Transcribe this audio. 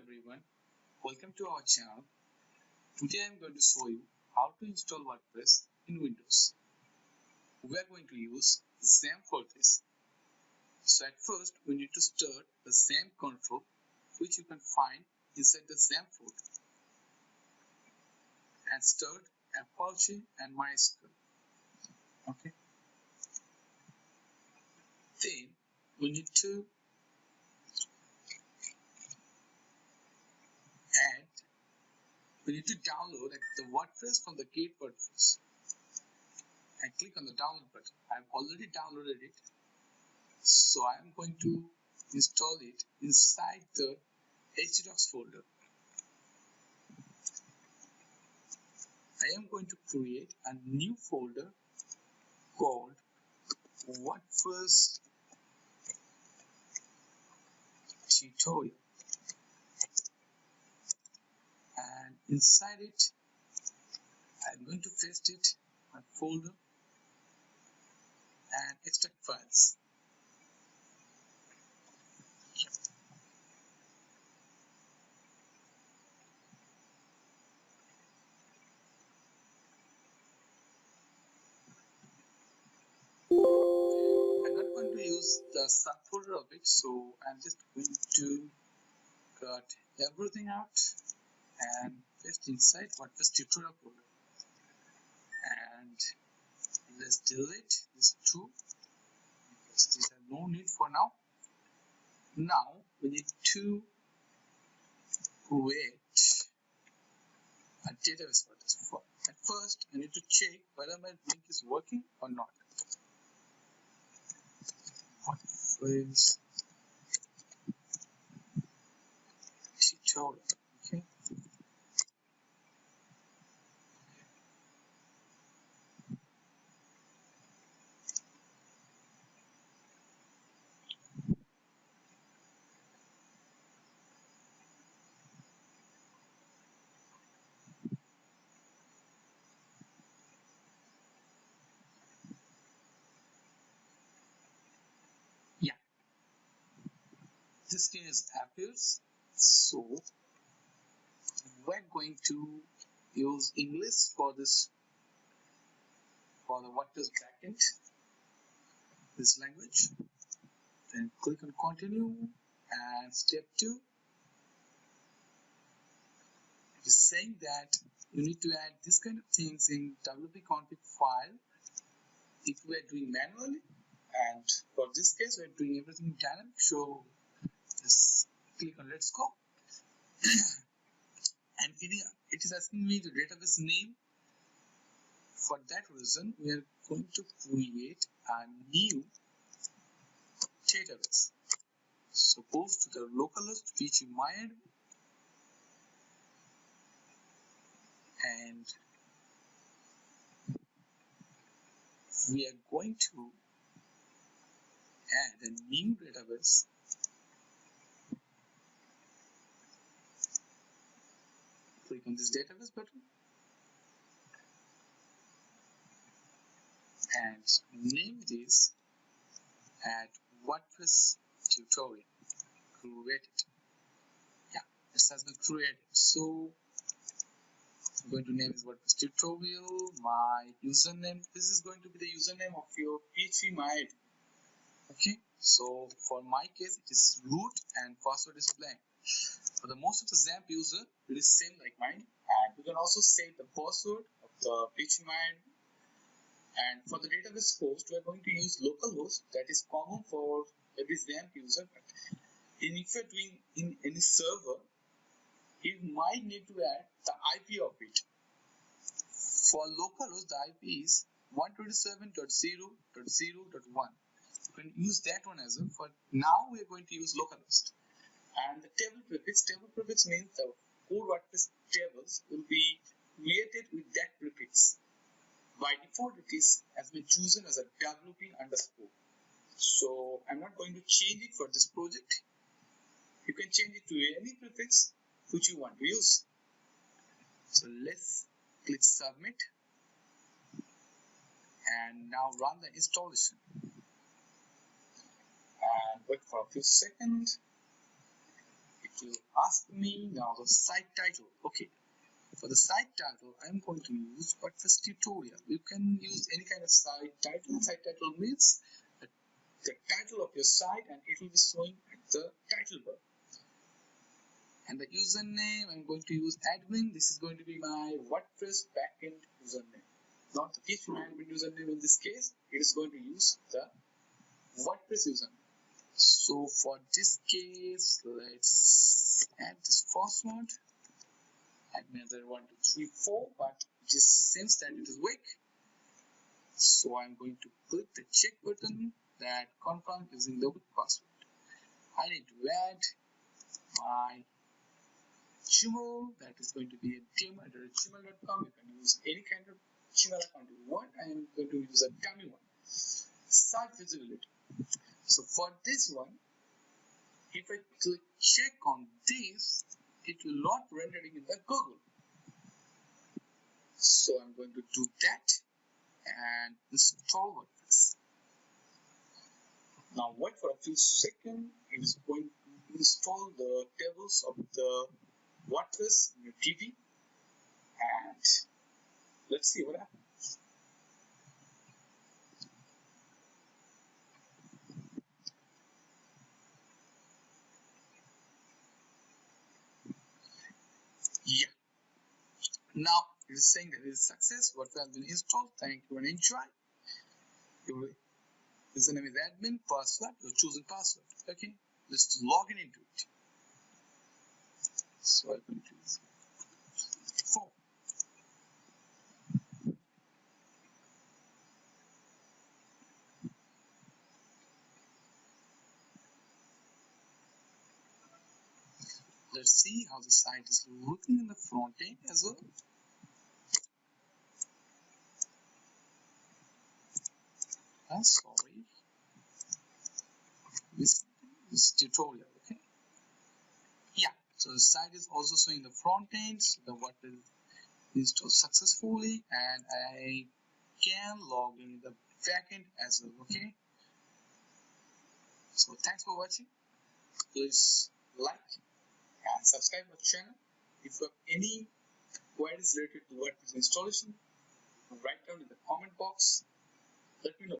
everyone, welcome to our channel. Today I am going to show you how to install WordPress in Windows. We are going to use XAMPP for this. So at first we need to start the XAMPP control, which you can find inside the XAMPP folder, and start Apache and MySQL. Okay. Then we need to download the WordPress from the Get WordPress and click on the download button. I have already downloaded it, so I am going to install it inside the htdocs folder. I am going to create a new folder called WordPress tutorial, and inside it I'm going to paste it a folder and extract files. I'm not going to use the subfolder of it, so I'm just going to cut everything out and paste inside WordPress tutorial folder. And let's delete these two because these have no need for now. Now we need to create a database for this. At first, I need to check whether my link is working or not. WordPress tutorial. Okay. Yeah, this screen appears. So we're going to use English for this, for the WordPress backend, this language. Then click on continue, and step 2 is saying that you need to add this kind of things in wp-config file if we are doing manually, and for this case we are doing everything dynamic. So just click on let's go. And it is asking me the database name. For that reason, we are going to create a new database. Suppose to the localhost phpmyadmin, and we are going to add a new database. Click on this database button and name this at WordPress tutorial. Create it. Yeah, this has been created. So I'm going to name this WordPress tutorial. My username, this is going to be the username of your phpmyadmin. Okay, so for my case it is root and password is blank. For the most of the XAMPP user, it is same like mine, and you can also set the password of the phpmyadmin. And for the database host, we are going to use localhost. That is common for every XAMPP user. But if you're doing in any server, you might need to add the IP of it. For localhost, the IP is 127.0.0.1. You can use that one as well. For now, we are going to use localhost. And the table prefix means the core WordPress tables will be created with that prefix. By default, it has been chosen as a wp underscore. So I'm not going to change it for this project. You can change it to any prefix which you want to use. So let's click submit, and now run the installation and wait for a few seconds. It to ask me now the site title. Okay, for the site title, I'm going to use WordPress tutorial. You can use any kind of site title. Site title means the title of your site, and it will be showing at the title bar. And the username, I'm going to use admin. This is going to be my WordPress backend username, not the phpmyadmin username. In this case, it is going to use the WordPress username. So for this case, let's add this first one. Admin 1, 2, 3, 4, but it just seems that it is weak. So I'm going to click the check button that confirm using the weak password. I need to add my Gmail, that is going to be a gmail.com. You can use any kind of Gmail account you want. I am going to use a dummy one. Site visibility. So for this one, if I click check on this, it will not rendering in the Google. So I'm going to do that and install WordPress. Now wait for a few seconds. It is going to install the tables of the WordPress in your TV, and let's see what happens. Yeah, now it is saying that it is success. WordPress has been installed. Thank you and enjoy. Your username is admin, password, your chosen password. Okay, just log in into it. So I'm going to use 4. Let's see how the site is looking in the front end as well. Sorry, this tutorial. Okay, yeah. So the site is also showing the front end. So the WordPress installed successfully, and I can log in the backend as well. Okay. So thanks for watching. Please like and subscribe our channel. If you have any queries related to WordPress installation, write down in the comment box. Let me know.